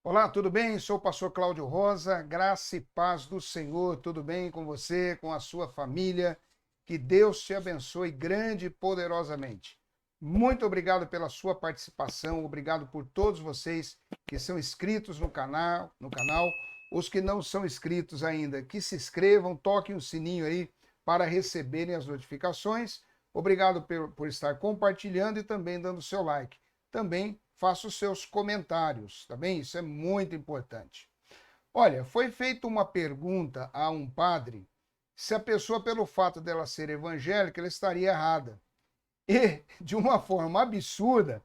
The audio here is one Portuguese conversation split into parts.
Olá, tudo bem? Sou o pastor Cláudio Rosa, graça e paz do Senhor, tudo bem com você, com a sua família? Que Deus te abençoe grande e poderosamente. Muito obrigado pela sua participação, obrigado por todos vocês que são inscritos no canal, os que não são inscritos ainda, que se inscrevam, toquem o sininho aí para receberem as notificações. Obrigado por estar compartilhando e também dando seu like. Também faça os seus comentários, tá bem? Isso é muito importante. Olha, foi feita uma pergunta a um padre se a pessoa, pelo fato dela ser evangélica, ela estaria errada. E, de uma forma absurda,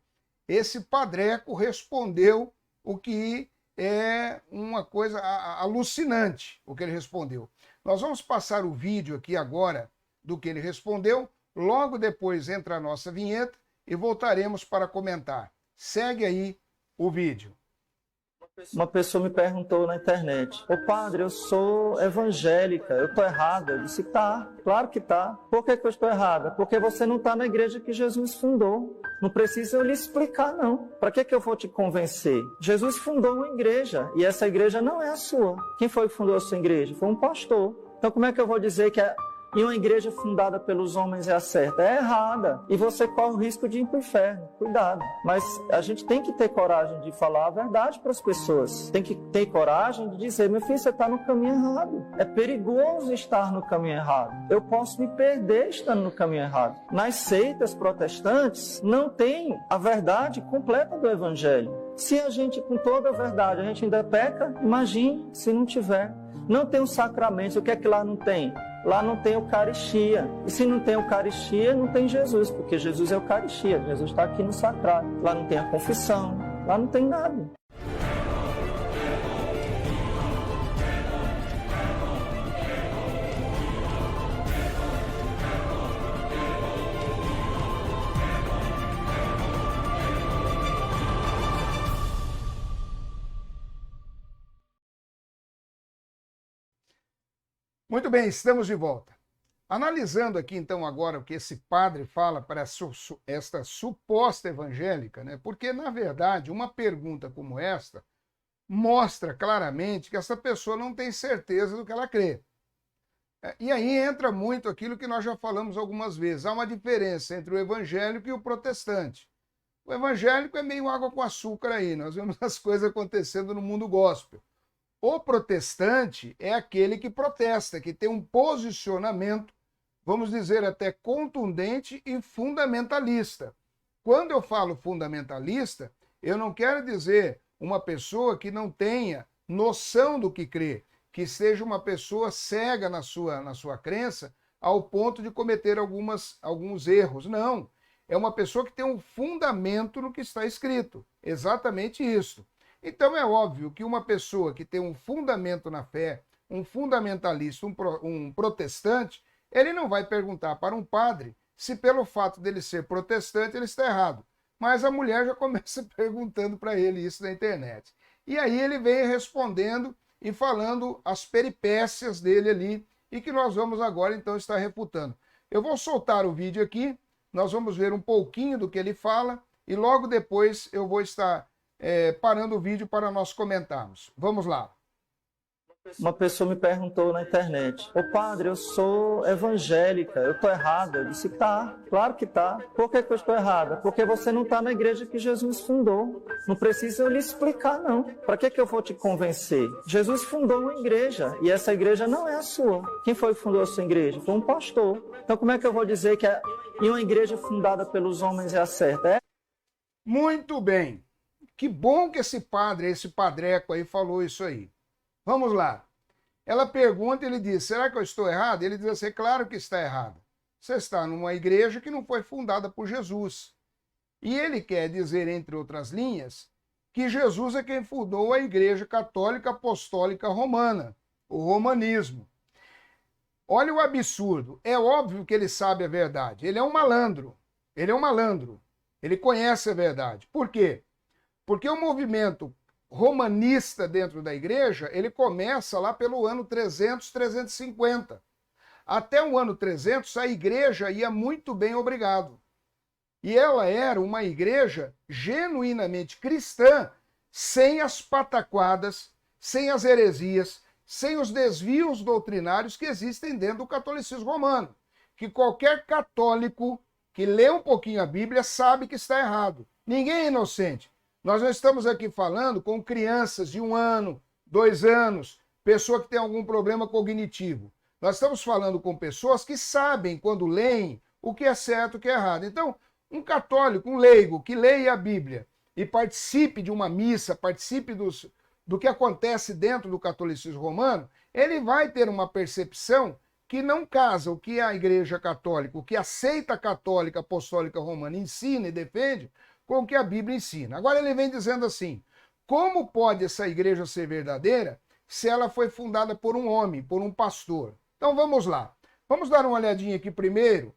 esse padreco respondeu o que é uma coisa alucinante, o que ele respondeu. Nós vamos passar o vídeo aqui agora do que ele respondeu, logo depois entra a nossa vinheta e voltaremos para comentar. Segue aí o vídeo. Uma pessoa me perguntou na internet: Ô padre, eu sou evangélica, eu estou errada? Eu disse: tá, claro que tá. Por que eu estou errada? Porque você não está na igreja que Jesus fundou. Não precisa eu lhe explicar, não. Para que eu vou te convencer? Jesus fundou uma igreja e essa igreja não é a sua. Quem foi que fundou a sua igreja? Foi um pastor. Então como é que eu vou dizer que e uma igreja fundada pelos homens é a certa? É errada. E você corre o risco de ir para o inferno. Cuidado. Mas a gente tem que ter coragem de falar a verdade para as pessoas. Tem que ter coragem de dizer: meu filho, você está no caminho errado. É perigoso estar no caminho errado. Eu posso me perder estando no caminho errado. Nas seitas protestantes não tem a verdade completa do evangelho. Se a gente, com toda a verdade, a gente ainda peca, imagine se não tiver. Não tem os sacramentos. O que é que lá não tem? Lá não tem Eucaristia. E se não tem Eucaristia, não tem Jesus, porque Jesus é Eucaristia. Jesus está aqui no sacrário. Lá não tem a confissão. Lá não tem nada. Muito bem, estamos de volta. Analisando aqui então agora o que esse padre fala para esta suposta evangélica, né? Porque na verdade uma pergunta como esta mostra claramente que essa pessoa não tem certeza do que ela crê. E aí entra muito aquilo que nós já falamos algumas vezes. Há uma diferença entre o evangélico e o protestante. O evangélico é meio água com açúcar aí, nós vemos as coisas acontecendo no mundo gospel. O protestante é aquele que protesta, que tem um posicionamento, vamos dizer até contundente e fundamentalista. Quando eu falo fundamentalista, eu não quero dizer uma pessoa que não tenha noção do que crê, que seja uma pessoa cega na sua crença ao ponto de cometer alguns erros. Não, é uma pessoa que tem um fundamento no que está escrito, exatamente isso. Então é óbvio que uma pessoa que tem um fundamento na fé, um fundamentalista, um protestante, ele não vai perguntar para um padre se pelo fato dele ser protestante ele está errado. Mas a mulher já começa perguntando para ele isso na internet. E aí ele vem respondendo e falando as peripécias dele ali e que nós vamos agora então estar refutando. Eu vou soltar o vídeo aqui, nós vamos ver um pouquinho do que ele fala e logo depois eu vou estar parando o vídeo para nós comentarmos. Vamos lá. Uma pessoa me perguntou na internet: ô padre, eu sou evangélica, eu estou errada? Eu disse: tá, claro que tá. Por que eu estou errada? Porque você não está na igreja que Jesus fundou. Não precisa eu lhe explicar, não. Para que eu vou te convencer? Jesus fundou uma igreja e essa igreja não é a sua. Quem foi que fundou a sua igreja? Foi um pastor. Então como é que eu vou dizer que uma igreja fundada pelos homens é a certa? Muito bem. Que bom que esse padre, esse padreco aí falou isso aí. Vamos lá. Ela pergunta, ele diz: será que eu estou errado? Ele diz assim: claro que está errado. Você está numa igreja que não foi fundada por Jesus. E ele quer dizer, entre outras linhas, que Jesus é quem fundou a Igreja Católica Apostólica Romana, o romanismo. Olha o absurdo. É óbvio que ele sabe a verdade. Ele é um malandro. Ele é um malandro. Ele conhece a verdade. Por quê? Porque o movimento romanista dentro da igreja, ele começa lá pelo ano 300, 350. Até o ano 300, a igreja ia muito bem, obrigado. E ela era uma igreja genuinamente cristã, sem as pataquadas, sem as heresias, sem os desvios doutrinários que existem dentro do catolicismo romano. Que qualquer católico que lê um pouquinho a Bíblia sabe que está errado. Ninguém é inocente. Nós não estamos aqui falando com crianças de 1 ano, 2 anos, pessoa que tem algum problema cognitivo. Nós estamos falando com pessoas que sabem, quando leem, o que é certo e o que é errado. Então, um católico, um leigo, que leia a Bíblia e participe de uma missa, participe do que acontece dentro do catolicismo romano, ele vai ter uma percepção que não casa o que a Igreja Católica, o que a seita católica apostólica romana ensina e defende, com o que a Bíblia ensina. Agora ele vem dizendo assim, como pode essa igreja ser verdadeira se ela foi fundada por um homem, por um pastor? Então vamos lá. Vamos dar uma olhadinha aqui primeiro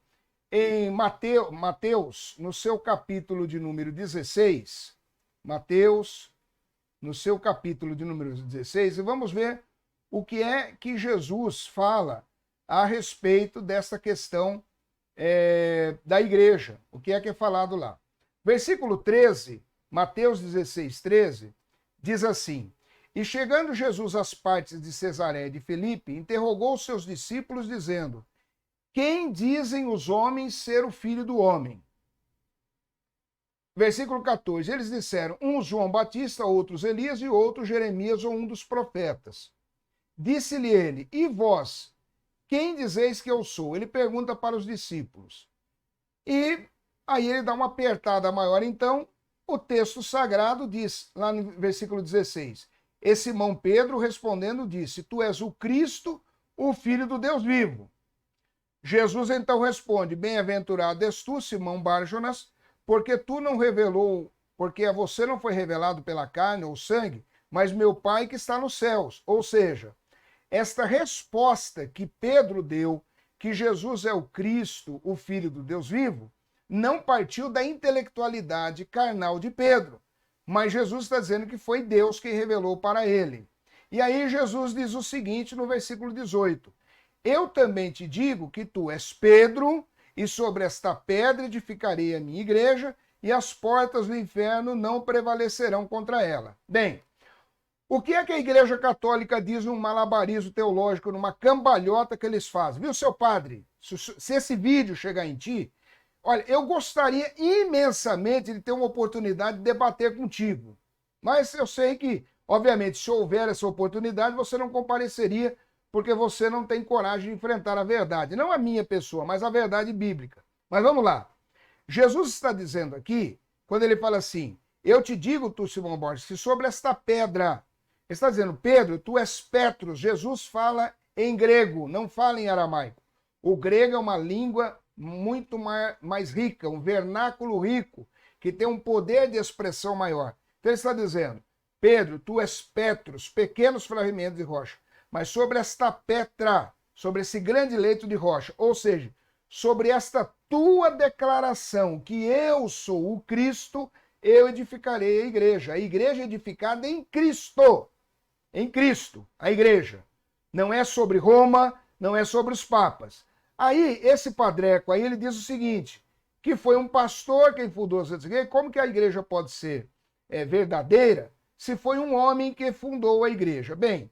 em Mateus, no seu capítulo de número 16. Mateus, no seu capítulo de número 16, e vamos ver o que é que Jesus fala a respeito dessa questão da igreja. O que é falado lá. Versículo 13, Mateus 16, 13, diz assim: E chegando Jesus às partes de Cesareia de Filipe, interrogou os seus discípulos, dizendo: Quem dizem os homens ser o Filho do Homem? Versículo 14, eles disseram, uns João Batista, outros Elias e outros Jeremias ou um dos profetas. Disse-lhe ele, e vós, quem dizeis que eu sou? Ele pergunta para os discípulos. E aí ele dá uma apertada maior. Então, o texto sagrado diz, lá no versículo 16, e Simão Pedro respondendo disse, tu és o Cristo, o Filho do Deus vivo. Jesus então responde, bem-aventurado és tu, Simão Bárjonas, porque a você não foi revelado pela carne ou sangue, mas meu Pai que está nos céus. Ou seja, esta resposta que Pedro deu, que Jesus é o Cristo, o Filho do Deus vivo, não partiu da intelectualidade carnal de Pedro, mas Jesus está dizendo que foi Deus quem revelou para ele. E aí Jesus diz o seguinte no versículo 18, eu também te digo que tu és Pedro, e sobre esta pedra edificarei a minha igreja, e as portas do inferno não prevalecerão contra ela. Bem, o que é que a Igreja Católica diz num malabarismo teológico, numa cambalhota que eles fazem? Viu, seu padre? Se esse vídeo chegar em ti, olha, eu gostaria imensamente de ter uma oportunidade de debater contigo. Mas eu sei que, obviamente, se houver essa oportunidade, você não compareceria, porque você não tem coragem de enfrentar a verdade. Não a minha pessoa, mas a verdade bíblica. Mas vamos lá. Jesus está dizendo aqui, quando ele fala assim, eu te digo, tu, Simão Borges, que sobre esta pedra, ele está dizendo, Pedro, tu és Petros. Jesus fala em grego, não fala em aramaico. O grego é uma língua muito mais rica, um vernáculo rico, que tem um poder de expressão maior. Então ele está dizendo, Pedro, tu és Petros, pequenos fragmentos de rocha. Mas sobre esta pedra, sobre esse grande leito de rocha, ou seja, sobre esta tua declaração que eu sou o Cristo, eu edificarei a igreja edificada em Cristo, a igreja. Não é sobre Roma, não é sobre os papas. Aí, esse padreco aí, ele diz o seguinte, que foi um pastor quem fundou as igrejas, como que a igreja pode ser verdadeira se foi um homem que fundou a igreja? Bem,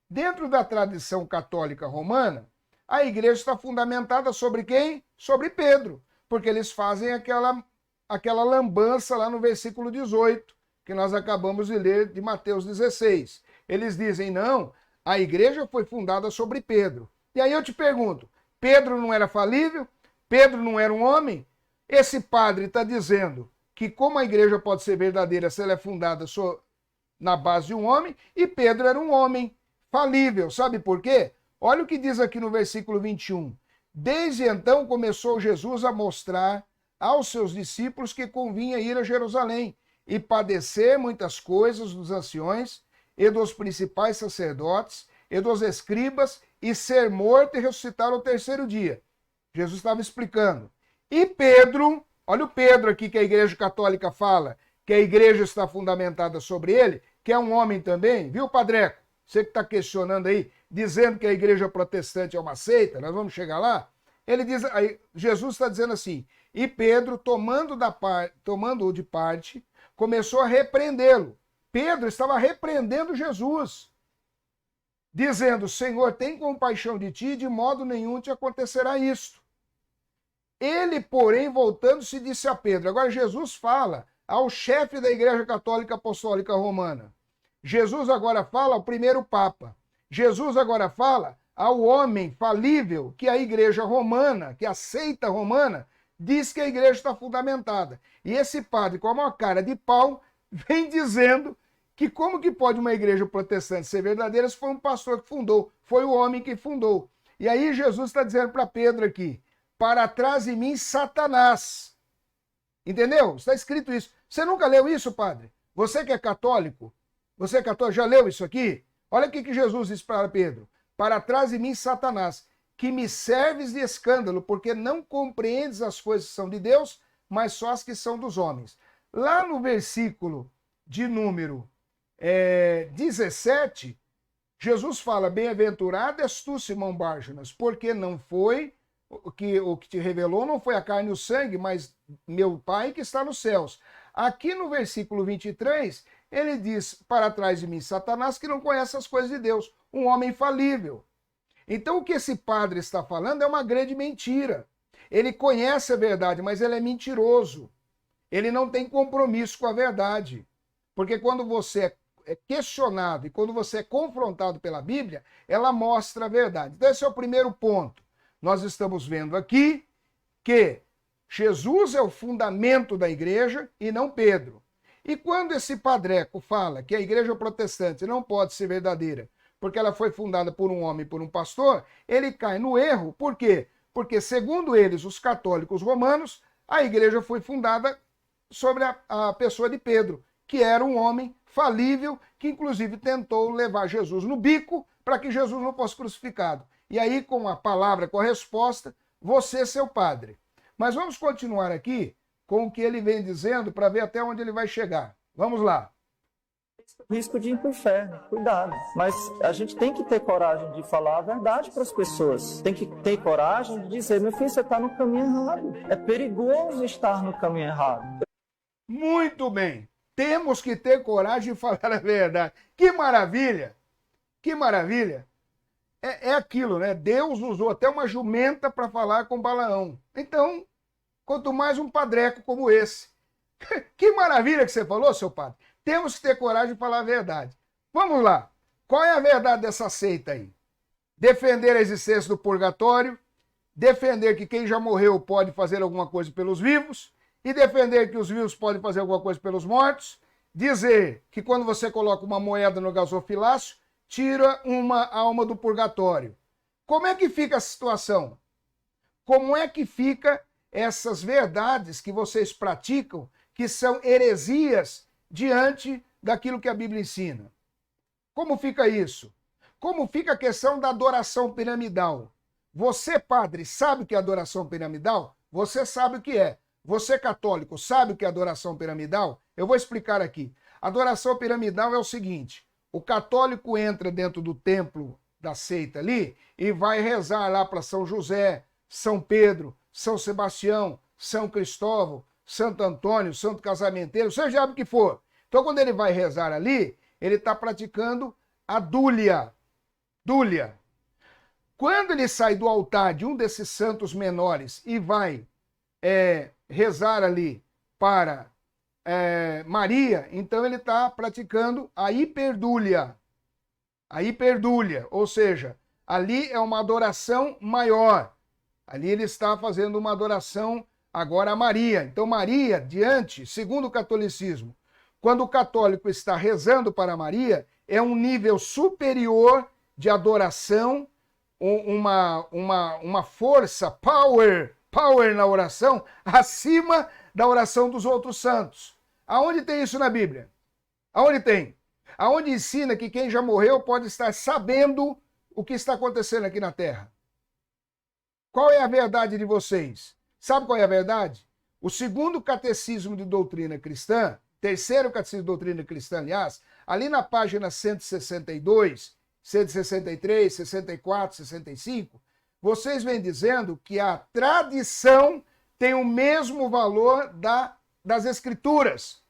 dentro da tradição católica romana, a igreja está fundamentada sobre quem? Sobre Pedro, porque eles fazem aquela lambança lá no versículo 18, que nós acabamos de ler de Mateus 16. Eles dizem, não, a igreja foi fundada sobre Pedro. E aí eu te pergunto, Pedro não era falível? Pedro não era um homem? Esse padre está dizendo que como a igreja pode ser verdadeira se ela é fundada na base de um homem, e Pedro era um homem falível. Sabe por quê? Olha o que diz aqui no versículo 21. Desde então começou Jesus a mostrar aos seus discípulos que convinha ir a Jerusalém e padecer muitas coisas dos anciões e dos principais sacerdotes e dos escribas e ser morto e ressuscitar ao terceiro dia. Jesus estava explicando. E Pedro, olha o Pedro aqui que a Igreja Católica fala, que a igreja está fundamentada sobre ele, que é um homem também, viu, Padreco? Você que está questionando aí, dizendo que a igreja protestante é uma seita, nós vamos chegar lá. Ele diz, aí, Jesus está dizendo assim, e Pedro, tomando-o de parte, começou a repreendê-lo, Pedro estava repreendendo Jesus, dizendo: Senhor, tem compaixão de ti, de modo nenhum te acontecerá isto. Ele, porém, voltando-se, disse a Pedro. Agora Jesus fala ao chefe da Igreja Católica Apostólica Romana. Jesus agora fala ao primeiro Papa. Jesus agora fala ao homem falível que a Igreja Romana, que a seita romana, diz que a igreja está fundamentada. E esse padre, com a maior cara de pau, vem dizendo que como que pode uma igreja protestante ser verdadeira se foi um pastor que fundou, foi o homem que fundou. E aí Jesus está dizendo para Pedro aqui: para trás de mim, Satanás. Entendeu? Está escrito isso. Você nunca leu isso, padre? Você que é católico, já leu isso aqui? Olha o que Jesus diz para Pedro: para trás de mim, Satanás, que me serves de escândalo, porque não compreendes as coisas que são de Deus, mas só as que são dos homens. Lá no versículo de número 17, Jesus fala: bem-aventurado és tu, Simão Bárgenas, porque não foi o que te revelou, não foi a carne e o sangue, mas meu Pai que está nos céus. Aqui no versículo 23, ele diz: para trás de mim, Satanás, que não conhece as coisas de Deus, um homem falível. Então o que esse padre está falando é uma grande mentira. Ele conhece a verdade, mas ele é mentiroso. Ele não tem compromisso com a verdade. Porque quando você é questionado e quando você é confrontado pela Bíblia, ela mostra a verdade. Então esse é o primeiro ponto. Nós estamos vendo aqui que Jesus é o fundamento da igreja e não Pedro. E quando esse padreco fala que a igreja protestante não pode ser verdadeira porque ela foi fundada por um homem, por um pastor, ele cai no erro. Por quê? Porque, segundo eles, os católicos romanos, a igreja foi fundada sobre a pessoa de Pedro, que era um homem falível, que inclusive tentou levar Jesus no bico para que Jesus não fosse crucificado. E aí, com a palavra, com a resposta, você, seu padre. Mas vamos continuar aqui com o que ele vem dizendo para ver até onde ele vai chegar. Vamos lá. Risco de ir para o inferno, cuidado. Mas a gente tem que ter coragem de falar a verdade para as pessoas. Tem que ter coragem de dizer: meu filho, você está no caminho errado. É perigoso estar no caminho errado. Muito bem. Temos que ter coragem de falar a verdade. Que maravilha! Que maravilha! É aquilo, né? Deus usou até uma jumenta para falar com Balaão. Então, quanto mais um padreco como esse. Que maravilha que você falou, seu padre. Temos que ter coragem de falar a verdade. Vamos lá. Qual é a verdade dessa seita aí? Defender a existência do purgatório, defender que quem já morreu pode fazer alguma coisa pelos vivos, e defender que os vivos podem fazer alguma coisa pelos mortos, dizer que quando você coloca uma moeda no gasofilácio, tira uma alma do purgatório. Como é que fica a situação? Como é que fica essas verdades que vocês praticam, que são heresias diante daquilo que a Bíblia ensina? Como fica isso? Como fica a questão da adoração piramidal? Você, padre, sabe o que é adoração piramidal? Você sabe o que é. Você, católico, sabe o que é adoração piramidal? Eu vou explicar aqui. Adoração piramidal é o seguinte: o católico entra dentro do templo da seita ali e vai rezar lá para São José, São Pedro, São Sebastião, São Cristóvão, Santo Antônio, Santo Casamenteiro, seja o que for. Então, quando ele vai rezar ali, ele está praticando a dúlia. Dúlia. Quando ele sai do altar de um desses santos menores e vai rezar ali para Maria, então ele está praticando a hiperdúlia. A hiperdúlia, ou seja, ali é uma adoração maior. Ali ele está fazendo uma adoração agora a Maria. Então Maria, diante, segundo o catolicismo, quando o católico está rezando para Maria, é um nível superior de adoração, uma força, power na oração, acima da oração dos outros santos. Aonde tem isso na Bíblia? Aonde tem? Aonde ensina que quem já morreu pode estar sabendo o que está acontecendo aqui na Terra? Qual é a verdade de vocês? Sabe qual é a verdade? O segundo catecismo de doutrina cristã, terceiro catecismo de doutrina cristã, aliás, ali na página 162, 163, 64, 65, vocês vêm dizendo que a tradição tem o mesmo valor das escrituras.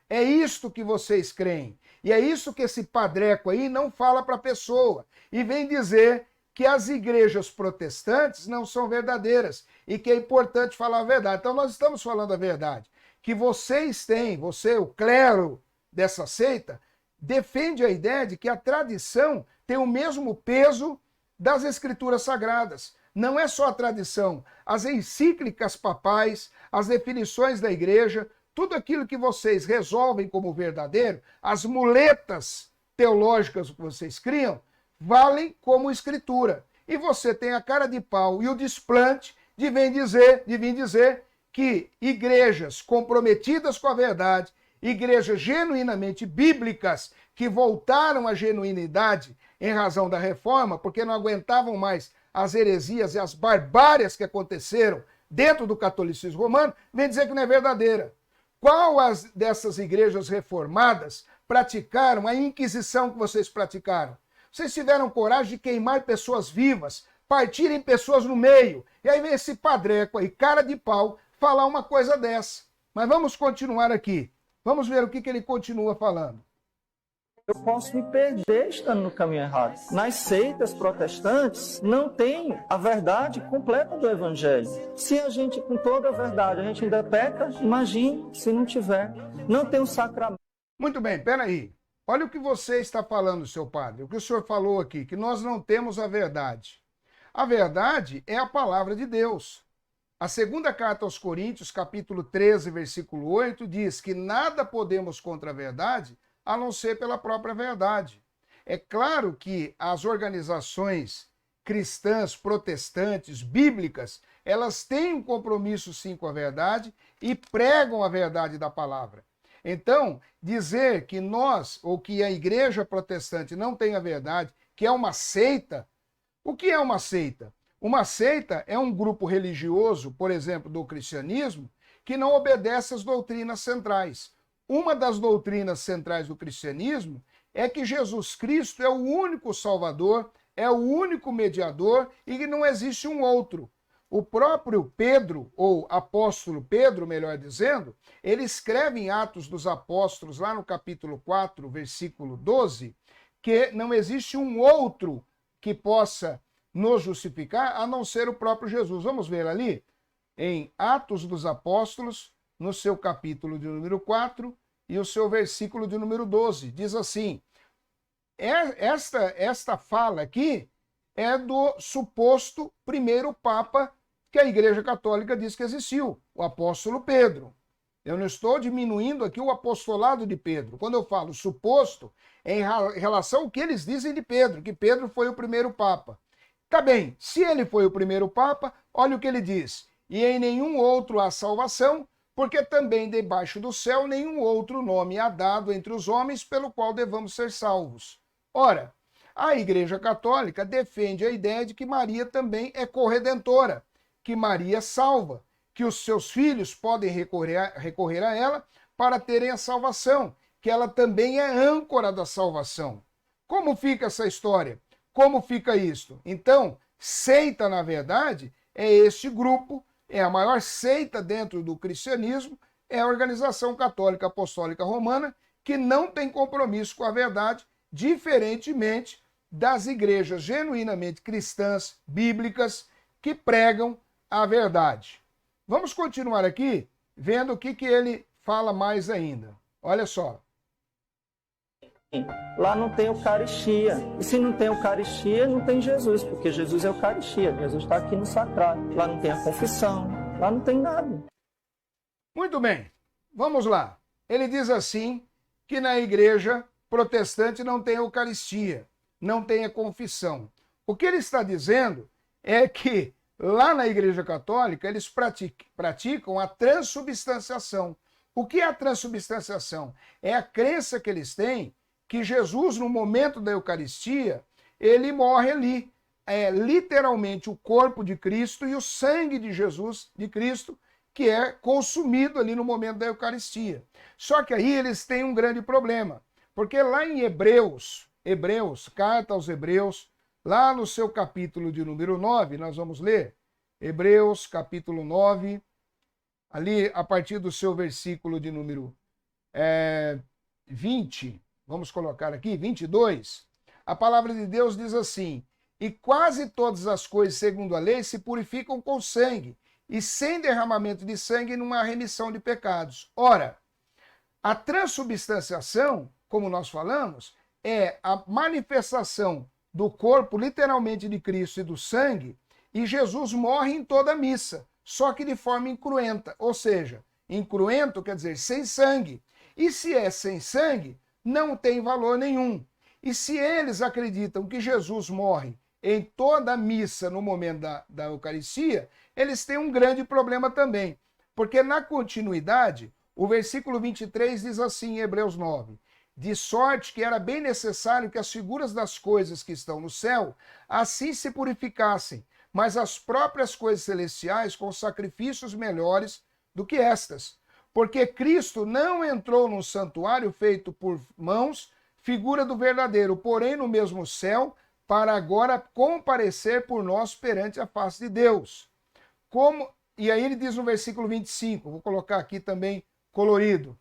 É isto que vocês creem. E é isso que esse padreco aí não fala para a pessoa. E vem dizer que as igrejas protestantes não são verdadeiras e que é importante falar a verdade. Então nós estamos falando a verdade. Que vocês têm, você, o clero dessa seita, defende a ideia de que a tradição tem o mesmo peso das escrituras sagradas. Não é só a tradição, as encíclicas papais, as definições da igreja, tudo aquilo que vocês resolvem como verdadeiro, as muletas teológicas que vocês criam, valem como escritura. E você tem a cara de pau e o desplante de vir dizer que igrejas comprometidas com a verdade, igrejas genuinamente bíblicas, que voltaram à genuinidade em razão da reforma, porque não aguentavam mais as heresias e as barbárias que aconteceram dentro do catolicismo romano, vem dizer que não é verdadeira. Qual dessas igrejas reformadas praticaram a Inquisição que vocês praticaram? Vocês tiveram coragem de queimar pessoas vivas, partirem pessoas no meio, e aí vem esse padreco aí, cara de pau, falar uma coisa dessa. Mas vamos continuar aqui. Vamos ver o que ele continua falando. Eu posso me perder estando no caminho errado. Nas seitas protestantes não tem a verdade completa do evangelho. Se a gente, com toda a verdade, a gente ainda peca, imagine se não tiver. Não tem um sacramento. Muito bem, peraí. Olha o que você está falando, seu padre. O que o senhor falou aqui, que nós não temos a verdade. A verdade é a palavra de Deus. A segunda carta aos Coríntios, capítulo 13, versículo 8, diz que nada podemos contra a verdade, a não ser pela própria verdade. É claro que as organizações cristãs, protestantes, bíblicas, elas têm um compromisso sim com a verdade e pregam a verdade da palavra. Então, dizer que nós, ou que a igreja protestante não tem a verdade, que é uma seita, o que é uma seita? Uma seita é um grupo religioso, por exemplo, do cristianismo, que não obedece às doutrinas centrais. Uma das doutrinas centrais do cristianismo é que Jesus Cristo é o único Salvador, é o único mediador e que não existe um outro. O próprio Pedro, ou apóstolo Pedro, melhor dizendo, ele escreve em Atos dos Apóstolos, lá no capítulo 4, versículo 12, que não existe um outro que possa nos justificar a não ser o próprio Jesus. Vamos ver ali? Em Atos dos Apóstolos, no seu capítulo de número 4 e o seu versículo de número 12. Diz assim, esta fala aqui é do suposto primeiro Papa que a Igreja Católica diz que existiu, o apóstolo Pedro. Eu não estou diminuindo aqui o apostolado de Pedro. Quando eu falo suposto, é em relação ao que eles dizem de Pedro, que Pedro foi o primeiro Papa. Tá bem, se ele foi o primeiro Papa, olha o que ele diz. E em nenhum outro há salvação, porque também debaixo do céu nenhum outro nome há dado entre os homens pelo qual devamos ser salvos. Ora, a Igreja Católica defende a ideia de que Maria também é corredentora, que Maria salva, que os seus filhos podem recorrer a ela para terem a salvação, que ela também é âncora da salvação. Como fica essa história? Como fica isto? Então, seita, na verdade, é este grupo, é a maior seita dentro do cristianismo, é a Organização Católica Apostólica Romana, que não tem compromisso com a verdade, diferentemente das igrejas genuinamente cristãs, bíblicas, que pregam a verdade. Vamos continuar aqui, vendo o que ele fala mais ainda. Olha só. Lá não tem Eucaristia. E se não tem Eucaristia, não tem Jesus, porque Jesus é Eucaristia. Jesus está aqui no sacrário. Lá não tem a confissão, lá não tem nada. Muito bem, vamos lá. Ele diz assim, que na igreja protestante não tem Eucaristia, não tem a confissão. O que ele está dizendo é que lá na Igreja Católica eles praticam a transubstanciação. O que é a transubstanciação? É a crença que eles têm que Jesus, no momento da Eucaristia, ele morre ali. É literalmente o corpo de Cristo e o sangue de Jesus, de Cristo, que é consumido ali no momento da Eucaristia. Só que aí eles têm um grande problema, porque lá em Hebreus, carta aos Hebreus, lá no seu capítulo de número 9, nós vamos ler, Hebreus capítulo 9, ali a partir do seu versículo de número 20, vamos colocar aqui, 22, a palavra de Deus diz assim: e quase todas as coisas, segundo a lei, se purificam com sangue, e sem derramamento de sangue não há remissão de pecados. Ora, a transubstanciação, como nós falamos, é a manifestação do corpo, literalmente, de Cristo e do sangue, e Jesus morre em toda a missa, só que de forma incruenta, ou seja, incruento quer dizer sem sangue. E se é sem sangue, não tem valor nenhum. E se eles acreditam que Jesus morre em toda a missa no momento da Eucaristia, eles têm um grande problema também. Porque na continuidade, o versículo 23 diz assim em Hebreus 9: de sorte que era bem necessário que as figuras das coisas que estão no céu assim se purificassem, mas as próprias coisas celestiais com sacrifícios melhores do que estas. Porque Cristo não entrou num santuário feito por mãos, figura do verdadeiro, porém no mesmo céu, para agora comparecer por nós perante a face de Deus. E aí ele diz no versículo 25, vou colocar aqui também colorido: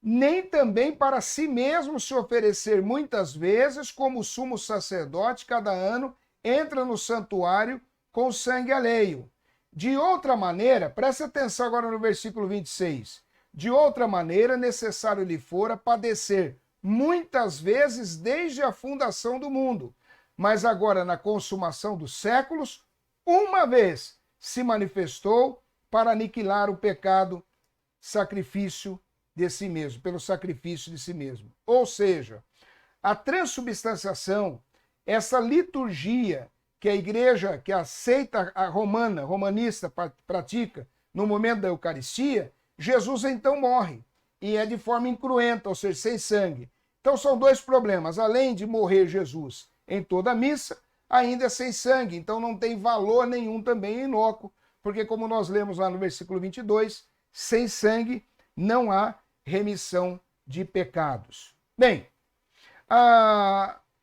nem também para si mesmo se oferecer muitas vezes, como o sumo sacerdote cada ano entra no santuário com sangue alheio. De outra maneira, preste atenção agora no versículo 26, de outra maneira necessário lhe fora padecer muitas vezes desde a fundação do mundo, mas agora na consumação dos séculos, uma vez se manifestou para aniquilar o pecado, sacrifício de si mesmo, pelo sacrifício de si mesmo. Ou seja, a transubstanciação, essa liturgia que a igreja, que a seita romanista pratica no momento da Eucaristia, Jesus então morre, e é de forma incruenta, ou seja, sem sangue. Então são dois problemas: além de morrer Jesus em toda a missa, ainda é sem sangue, então não tem valor nenhum também inócuo, porque como nós lemos lá no versículo 22, sem sangue não há remissão de pecados. Bem,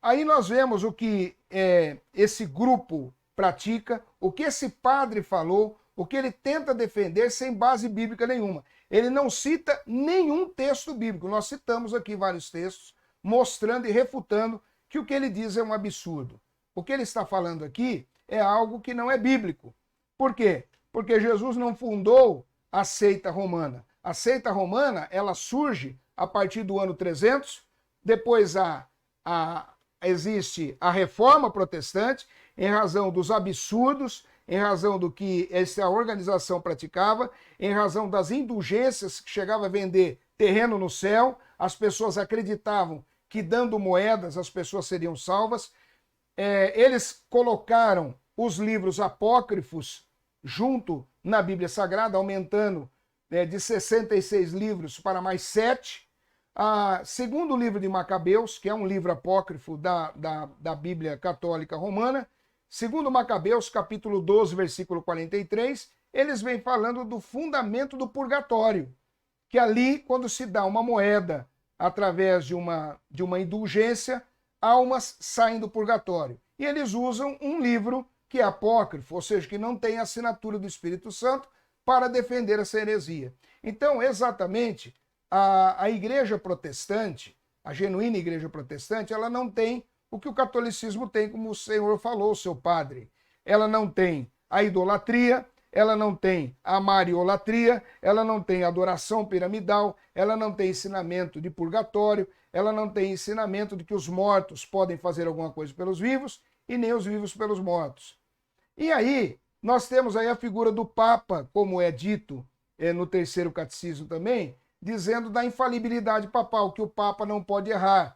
aí nós vemos o que esse grupo pratica, o que esse padre falou, o que ele tenta defender sem base bíblica nenhuma. Ele não cita nenhum texto bíblico. Nós citamos aqui vários textos mostrando e refutando que o que ele diz é um absurdo. O que ele está falando aqui é algo que não é bíblico. Por quê? Porque Jesus não fundou a seita romana. A seita romana, ela surge a partir do ano 300, depois existe a reforma protestante, em razão dos absurdos, em razão do que essa organização praticava, em razão das indulgências que chegava a vender terreno no céu, as pessoas acreditavam que dando moedas as pessoas seriam salvas. Eles colocaram os livros apócrifos junto na Bíblia Sagrada, aumentando de 66 livros para mais 7. Segundo o livro de Macabeus, que é um livro apócrifo da Bíblia Católica Romana, segundo Macabeus, capítulo 12, versículo 43, eles vêm falando do fundamento do purgatório, que ali, quando se dá uma moeda através de uma indulgência, almas saem do purgatório. E eles usam um livro que é apócrifo, ou seja, que não tem a assinatura do Espírito Santo, para defender essa heresia. Então, exatamente, a igreja protestante, a genuína igreja protestante, ela não tem o que o catolicismo tem, como o Senhor falou, o seu padre. Ela não tem a idolatria, ela não tem a mariolatria, ela não tem adoração piramidal, ela não tem ensinamento de purgatório, ela não tem ensinamento de que os mortos podem fazer alguma coisa pelos vivos e nem os vivos pelos mortos. E aí, nós temos aí a figura do Papa, como é dito no terceiro catecismo também, dizendo da infalibilidade papal, que o Papa não pode errar.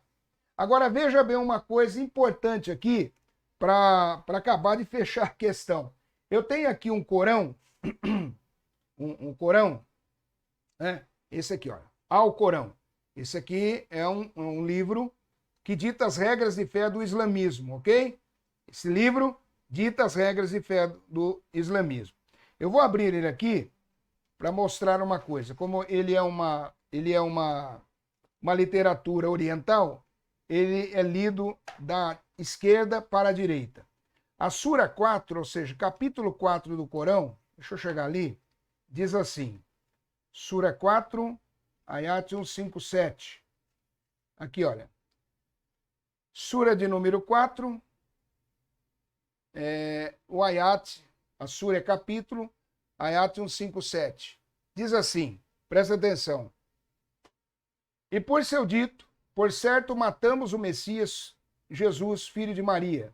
Agora, veja bem uma coisa importante aqui, para acabar de fechar a questão. Eu tenho aqui um Corão, um Corão, né? Esse aqui, olha, Alcorão. Esse aqui é um livro que dita as regras de fé do islamismo, ok? Esse livro dita as regras de fé do islamismo. Eu vou abrir ele aqui para mostrar uma coisa. Como ele é uma literatura oriental, ele é lido da esquerda para a direita. A Sura 4, ou seja, capítulo 4 do Corão, deixa eu chegar ali, diz assim, Sura 4, Ayat 157. Aqui, olha. Sura de número 4, o Ayat, a Sura é capítulo, Ayat 157. Diz assim, presta atenção. E por seu dito, por certo matamos o Messias, Jesus, filho de Maria,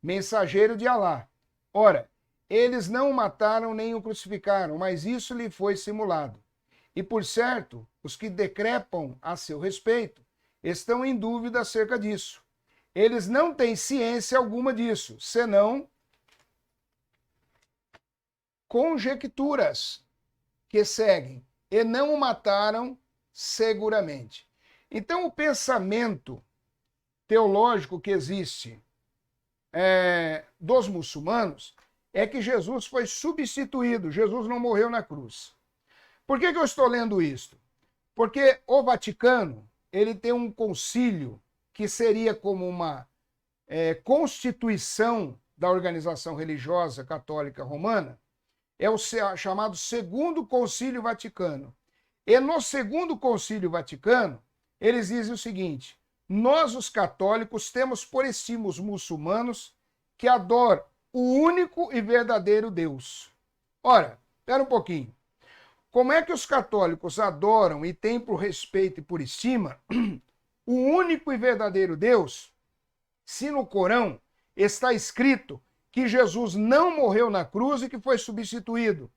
mensageiro de Alá. Ora, eles não o mataram nem o crucificaram, mas isso lhe foi simulado. E por certo, os que decrepam a seu respeito estão em dúvida acerca disso. Eles não têm ciência alguma disso, senão conjecturas que seguem, e não o mataram seguramente. Então, o pensamento teológico que existe dos muçulmanos é que Jesus foi substituído, Jesus não morreu na cruz. Por que eu estou lendo isto? Porque o Vaticano, ele tem um concílio que seria como uma constituição da organização religiosa católica romana, é o chamado Segundo Concílio Vaticano. E no Segundo Concílio Vaticano, eles dizem o seguinte: nós, os católicos, temos por estima os muçulmanos que adoram o único e verdadeiro Deus. Ora, espera um pouquinho. Como é que os católicos adoram e têm por respeito e por estima o único e verdadeiro Deus, se no Corão está escrito que Jesus não morreu na cruz e que foi substituído?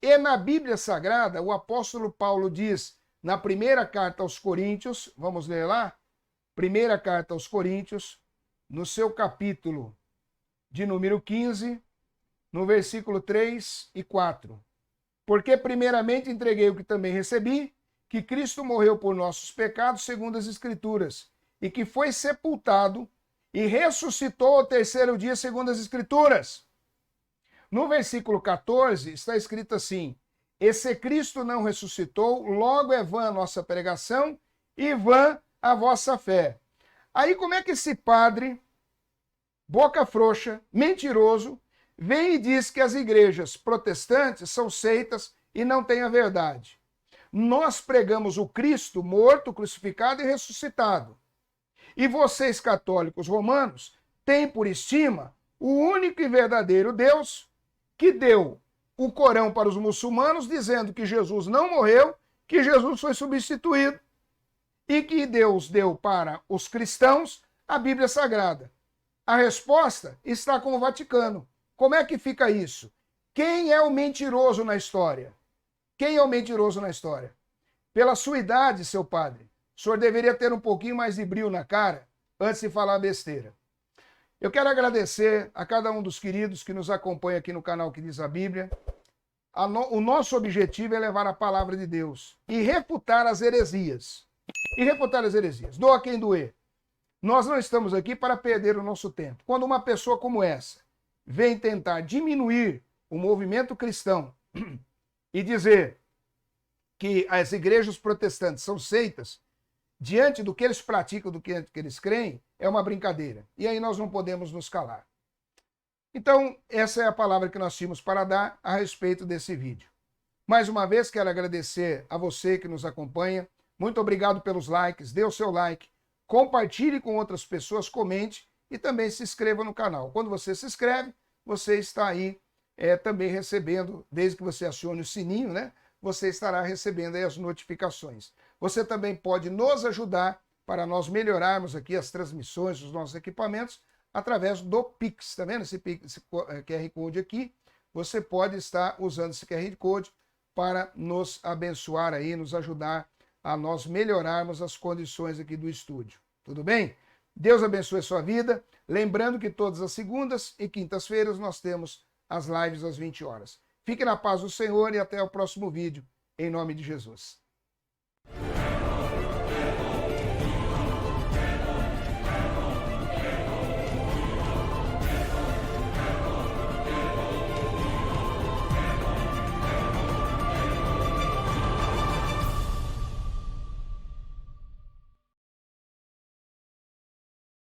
E na Bíblia Sagrada, o apóstolo Paulo diz, na primeira carta aos Coríntios, vamos ler lá? Primeira carta aos Coríntios, no seu capítulo de número 15, no versículo 3 e 4. Porque primeiramente entreguei o que também recebi, que Cristo morreu por nossos pecados, segundo as Escrituras, e que foi sepultado e ressuscitou ao terceiro dia, segundo as Escrituras. No versículo 14 está escrito assim: e se Cristo não ressuscitou, logo é vã a nossa pregação e vã a vossa fé. Aí como é que esse padre, boca frouxa, mentiroso, vem e diz que as igrejas protestantes são seitas e não têm a verdade? Nós pregamos o Cristo morto, crucificado e ressuscitado. E vocês, católicos romanos, têm por estima o único e verdadeiro Deus que deu o Corão para os muçulmanos, dizendo que Jesus não morreu, que Jesus foi substituído, e que Deus deu para os cristãos a Bíblia Sagrada. A resposta está com o Vaticano. Como é que fica isso? Quem é o mentiroso na história? Quem é o mentiroso na história? Pela sua idade, seu padre, o senhor deveria ter um pouquinho mais de brilho na cara antes de falar besteira. Eu quero agradecer a cada um dos queridos que nos acompanha aqui no canal Que Diz a Bíblia. O nosso objetivo é levar a palavra de Deus e refutar as heresias. Doa quem doer. Nós não estamos aqui para perder o nosso tempo. Quando uma pessoa como essa vem tentar diminuir o movimento cristão e dizer que as igrejas protestantes são seitas, diante do que eles praticam, do que eles creem, é uma brincadeira. E aí nós não podemos nos calar. Então, essa é a palavra que nós tínhamos para dar a respeito desse vídeo. Mais uma vez, quero agradecer a você que nos acompanha. Muito obrigado pelos likes. Dê o seu like, compartilhe com outras pessoas, comente e também se inscreva no canal. Quando você se inscreve, você está aí também recebendo, desde que você acione o sininho, né? Você estará recebendo aí as notificações. Você também pode nos ajudar para nós melhorarmos aqui as transmissões dos nossos equipamentos através do Pix. Está vendo esse QR Code aqui? Você pode estar usando esse QR Code para nos abençoar aí, nos ajudar a nós melhorarmos as condições aqui do estúdio. Tudo bem? Deus abençoe a sua vida. Lembrando que todas as segundas e quintas-feiras nós temos as lives às 20 horas. Fique na paz do Senhor e até o próximo vídeo, em nome de Jesus.